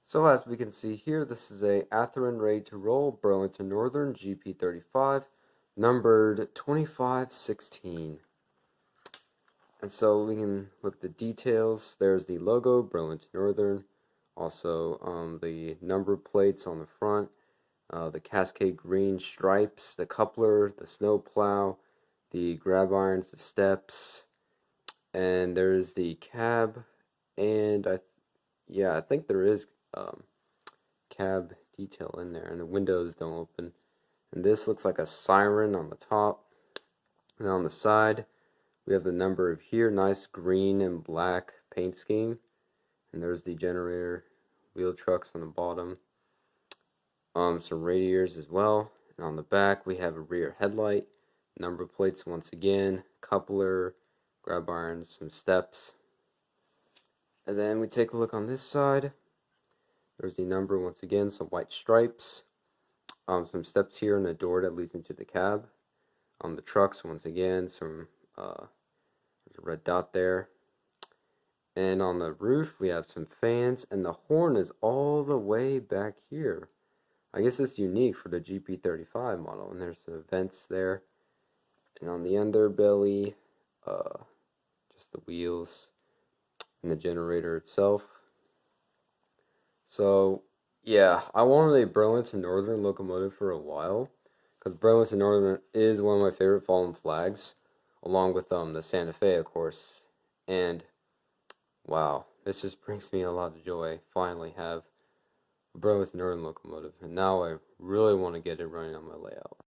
So as we can see here, this is a Athearn ready to roll Burlington Northern GP35, numbered 2516. And so we can look at the details. There's the logo, Burlington Northern. Also the number plates on the front, the cascade green stripes, the coupler, the snow plow, the grab irons, the steps, and there's the cab, and I think there is cab detail in there, and the windows don't open. And this looks like a siren on the top, and on the side we have the number here, nice green and black paint scheme, and there's the generator, wheel trucks on the bottom, some radiators as well, and on the back we have a rear headlight, number plates once again, coupler, grab irons, some steps. And then we take a look on this side. There's the number once again, some white stripes, some steps here and a door that leads into the cab. On the trucks once again, some there's a red dot there. And on the roof we have some fans, and the horn is all the way back here. I guess it's unique for the GP35 model. And there's the vents there. And on the underbelly, just the wheels and the generator itself. So, yeah, I wanted a Burlington Northern locomotive for a while, because Burlington Northern is one of my favorite fallen flags, along with the Santa Fe, of course. And, wow, this just brings me a lot of joy, finally have a Burlington Northern locomotive. And now I really want to get it running on my layout.